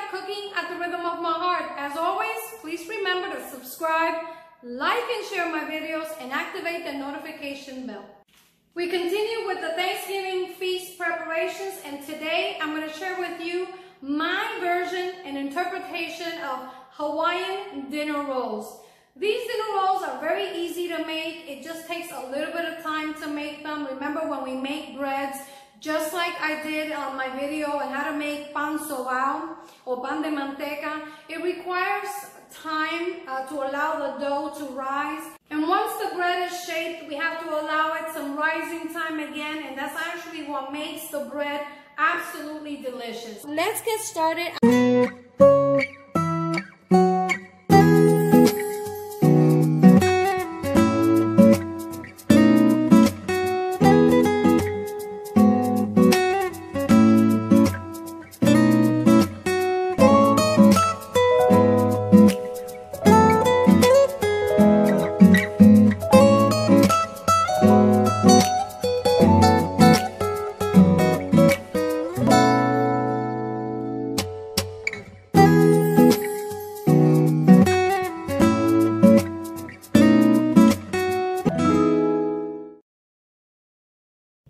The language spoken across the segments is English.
start cooking at the rhythm of my heart. As always, please remember to subscribe, like and share my videos, and activate the notification bell. We continue with the Thanksgiving feast preparations, and today I'm going to share with you my version and interpretation of Hawaiian dinner rolls. These dinner rolls are very easy to make. It just takes a little bit of time to make them. Remember when we make breads, just like I did on my video on how to make pan sobao or pan de manteca, it requires time to allow the dough to rise. And once the bread is shaped, we have to allow it some rising time again, and that's actually what makes the bread absolutely delicious. Let's get started.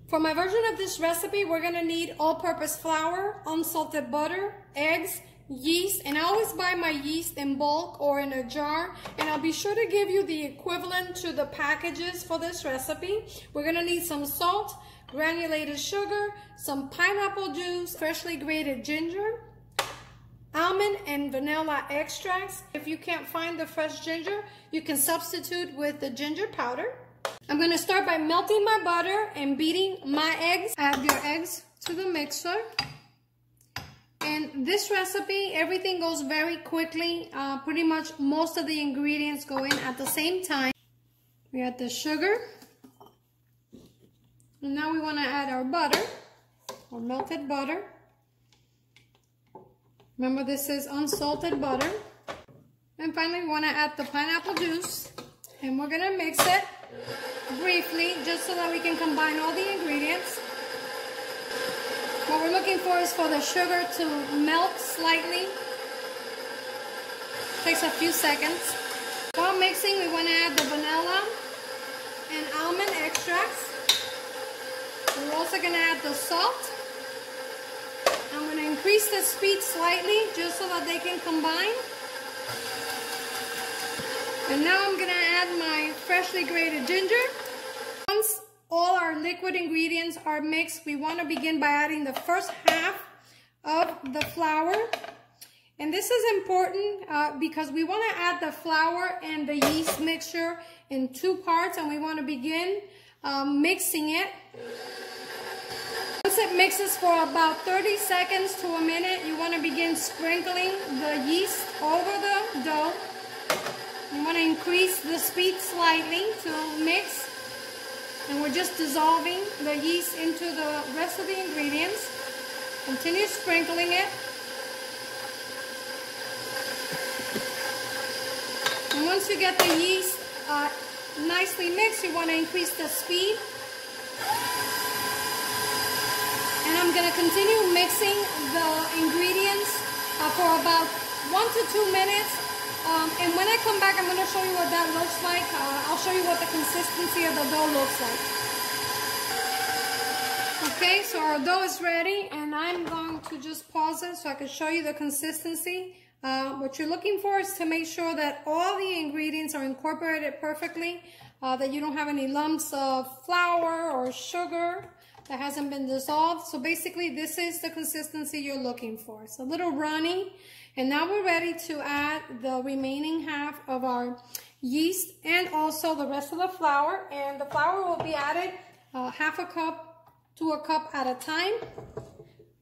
For my version of this recipe, we're going to need all-purpose flour, unsalted butter, eggs, yeast, and I always buy my yeast in bulk or in a jar, and I'll be sure to give you the equivalent to the packages for this recipe. We're going to need some salt, granulated sugar, some pineapple juice, freshly grated ginger, almond and vanilla extracts. If you can't find the fresh ginger, you can substitute with the ginger powder. I'm going to start by melting my butter and beating my eggs. Add your eggs to the mixer. And this recipe, everything goes very quickly. Pretty much most of the ingredients go in at the same time. We add the sugar. And now we want to add our butter, or melted butter. Remember, this is unsalted butter. And finally, we want to add the pineapple juice. And we're going to mix it briefly, just so that we can combine all the ingredients. What we're looking for is for the sugar to melt slightly. Takes a few seconds. While mixing, we want to add the vanilla and almond extracts. We're also going to add the salt. I'm going to increase the speed slightly, just so that they can combine. And now I'm going to add my freshly grated ginger. Once all our liquid ingredients are mixed, we want to begin by adding the first half of the flour. And this is important because we want to add the flour and the yeast mixture in two parts, and we want to begin mixing it. Once it mixes for about 30 seconds to a minute, you want to begin sprinkling the yeast over the dough. You want to increase the speed slightly to mix, and we're just dissolving the yeast into the rest of the ingredients. Continue sprinkling it. And once you get the yeast nicely mixed, you want to increase the speed. And I'm going to continue mixing the ingredients for about 1 to 2 minutes. And when I come back, I'm going to show you what that looks like. I'll show you what the consistency of the dough looks like. Okay, so our dough is ready, and I'm going to just pause it so I can show you the consistency. What you're looking for is to make sure that all the ingredients are incorporated perfectly, that you don't have any lumps of flour or sugar that hasn't been dissolved. So basically, this is the consistency you're looking for. It's a little runny. And now we're ready to add the remaining half of our yeast and also the rest of the flour. And the flour will be added half a cup to a cup at a time.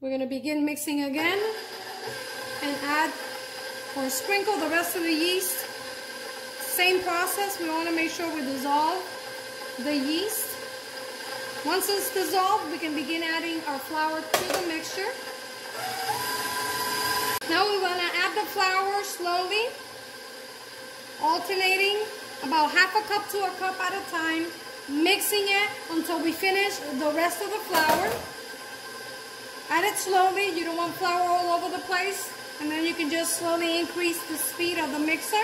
We're going to begin mixing again and add or sprinkle the rest of the yeast. Same process. We want to make sure we dissolve the yeast. Once it's dissolved, we can begin adding our flour to the mixture. Now we want to add the flour slowly, alternating about half a cup to a cup at a time, mixing it until we finish the rest of the flour. Add it slowly. You don't want flour all over the place. And then you can just slowly increase the speed of the mixer.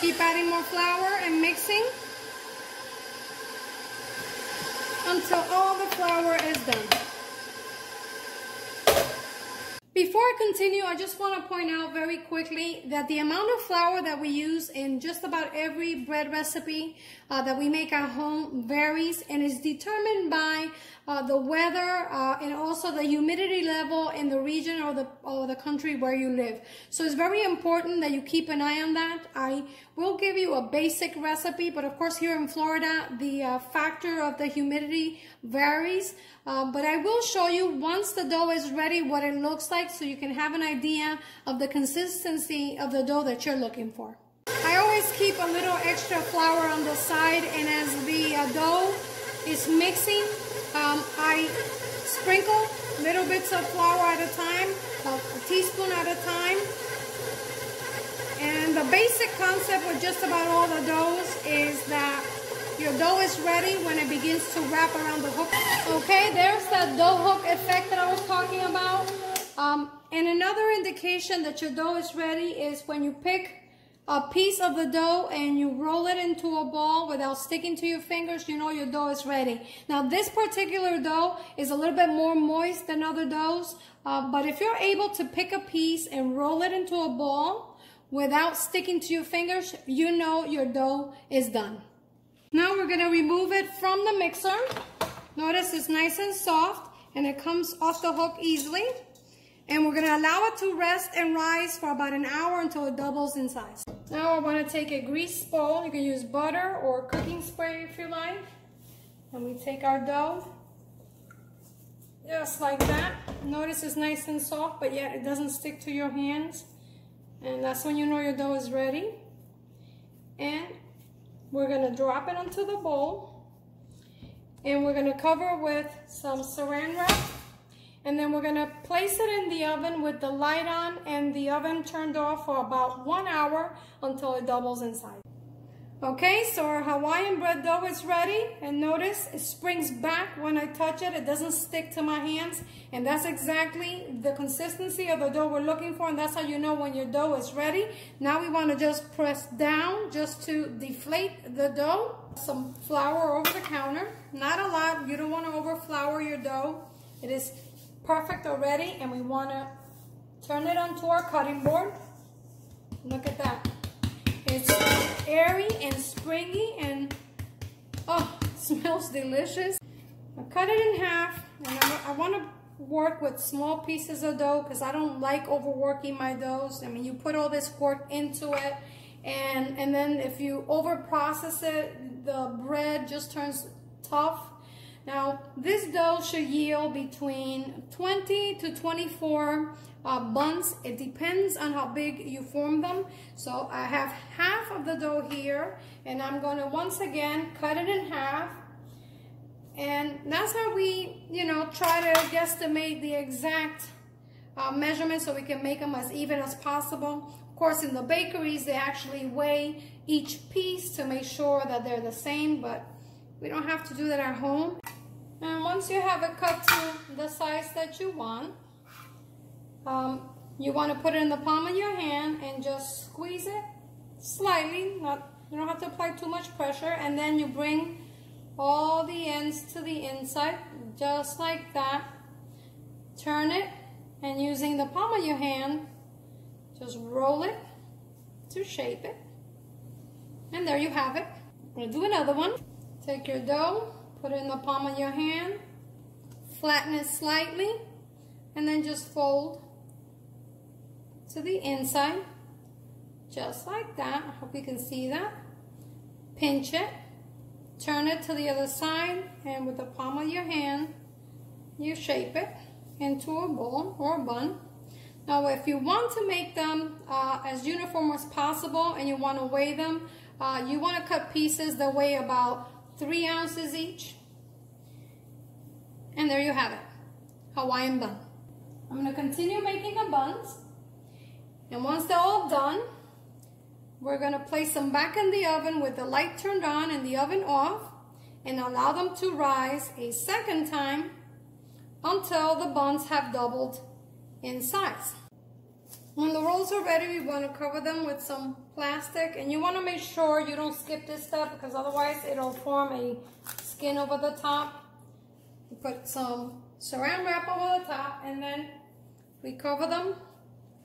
Keep adding more flour and mixing until all the flour is done. Before I continue, I just want to point out very quickly that the amount of flour that we use in just about every bread recipe that we make at home varies and is determined by the weather and also the humidity level in the region or the country where you live. So it's very important that you keep an eye on that. I will give you a basic recipe, but of course here in Florida, the factor of the humidity varies. But I will show you once the dough is ready what it looks like so you can have an idea of the consistency of the dough that you're looking for. I always keep a little extra flour on the side, and as the dough is mixing, I sprinkle little bits of flour at a time, about a teaspoon at a time. And the basic concept with just about all the doughs is that your dough is ready when it begins to wrap around the hook. Okay, there's that dough hook effect that I was talking about. And another indication that your dough is ready is when you pick a piece of the dough and you roll it into a ball without sticking to your fingers, you know your dough is ready. Now this particular dough is a little bit more moist than other doughs, but if you're able to pick a piece and roll it into a ball without sticking to your fingers, you know your dough is done. Now we're going to remove it from the mixer. Notice it's nice and soft and it comes off the hook easily. And we're going to allow it to rest and rise for about an hour until it doubles in size. Now I want to take a greased bowl. You can use butter or cooking spray if you like. And we take our dough just like that. Notice it's nice and soft, but yet it doesn't stick to your hands. And that's when you know your dough is ready. And we're going to drop it onto the bowl. And we're going to cover with some saran wrap. And then we're going to place it in the oven with the light on and the oven turned off for about 1 hour until it doubles in size. Okay, so our Hawaiian bread dough is ready. And notice it springs back when I touch it. It doesn't stick to my hands. And that's exactly the consistency of the dough we're looking for. And that's how you know when your dough is ready. Now we want to just press down just to deflate the dough. Some flour over the counter. Not a lot. You don't want to overflour your dough. It is perfect already, and we want to turn it onto our cutting board. Look at that. It's airy and springy and oh, it smells delicious. I cut it in half, and I want to work with small pieces of dough because I don't like overworking my doughs. I mean, you put all this work into it, and then if you over process it, the bread just turns tough. Now, this dough should yield between 20 to 24 buns. It depends on how big you form them. So I have half of the dough here, and I'm going to once again cut it in half. And that's how we, try to guesstimate the exact measurement so we can make them as even as possible. Of course, in the bakeries, they actually weigh each piece to make sure that they're the same, but we don't have to do that at home. And once you have it cut to the size that you want, you want to put it in the palm of your hand and just squeeze it slightly. You don't have to apply too much pressure. And then you bring all the ends to the inside, just like that. Turn it, and using the palm of your hand, just roll it to shape it. And there you have it. I'm going to do another one. Take your dough, put it in the palm of your hand, flatten it slightly, and then just fold to the inside, just like that. I hope you can see that. Pinch it, turn it to the other side, and with the palm of your hand, you shape it into a bowl or a bun. Now, if you want to make them as uniform as possible and you want to weigh them, you want to cut pieces that weigh about 3 ounces each. And there you have it, Hawaiian bun. I'm going to continue making the buns. And once they're all done, we're going to place them back in the oven with the light turned on and the oven off. and allow them to rise a second time until the buns have doubled in size. When the rolls are ready, we want to cover them with some plastic, and you want to make sure you don't skip this step because otherwise it'll form a skin over the top. You put some saran wrap over the top, and then we cover them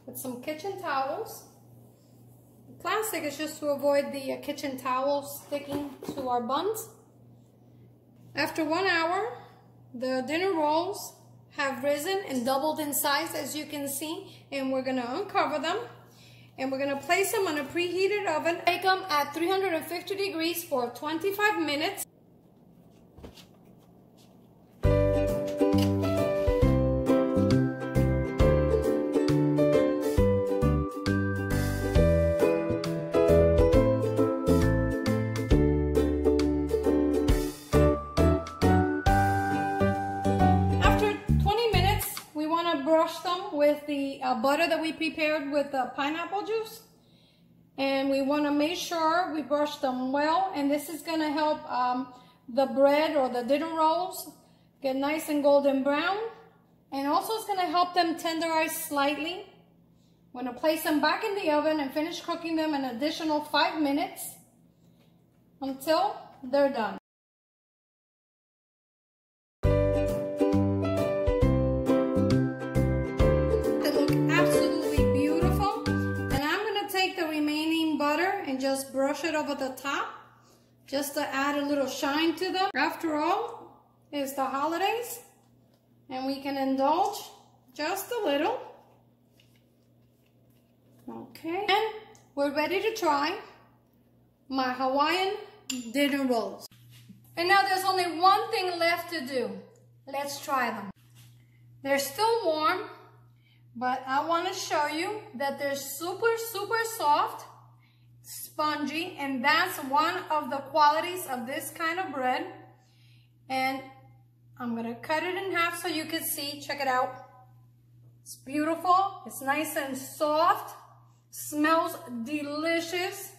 with some kitchen towels. The plastic is just to avoid the kitchen towels sticking to our buns. After 1 hour, the dinner rolls have risen and doubled in size, as you can see, and we're going to uncover them, and we're going to place them on a preheated oven. Bake them at 350 degrees for 25 minutes. Brush them with the butter that we prepared with the pineapple juice, and we want to make sure we brush them well, and this is going to help the bread or the dinner rolls get nice and golden brown, and also it's going to help them tenderize slightly. I'm going to place them back in the oven and finish cooking them an additional 5 minutes until they're done. Just brush it over the top just to add a little shine to them. After all, it's the holidays and we can indulge just a little. Okay, and we're ready to try my Hawaiian dinner rolls. And now there's only one thing left to do. Let's try them. They're still warm, but I want to show you that they're super soft, spongy, and that's one of the qualities of this kind of bread. And I'm gonna cut it in half so you can see. Check it out. It's beautiful. It's nice and soft. Smells delicious.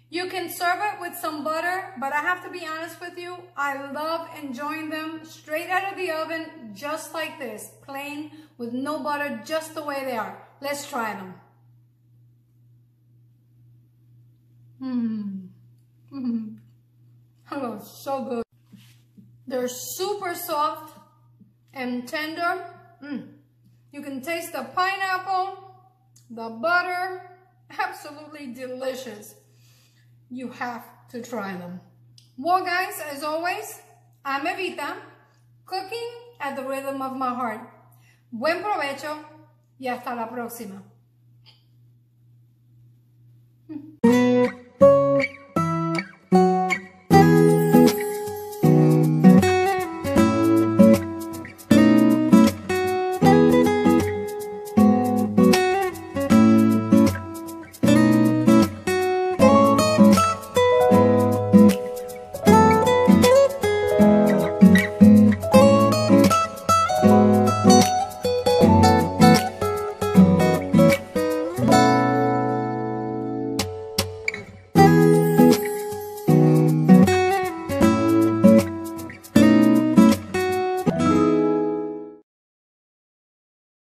You can serve it with some butter, but I have to be honest with you, I love enjoying them straight out of the oven, just like this, plain with no butter, just the way they are. Let's try them. Oh, so good. They're super soft and tender. You can taste the pineapple, the butter, absolutely delicious. You have to try them. Well, guys, as always, I'm Evita, cooking at the rhythm of my heart. Buen provecho y hasta la próxima.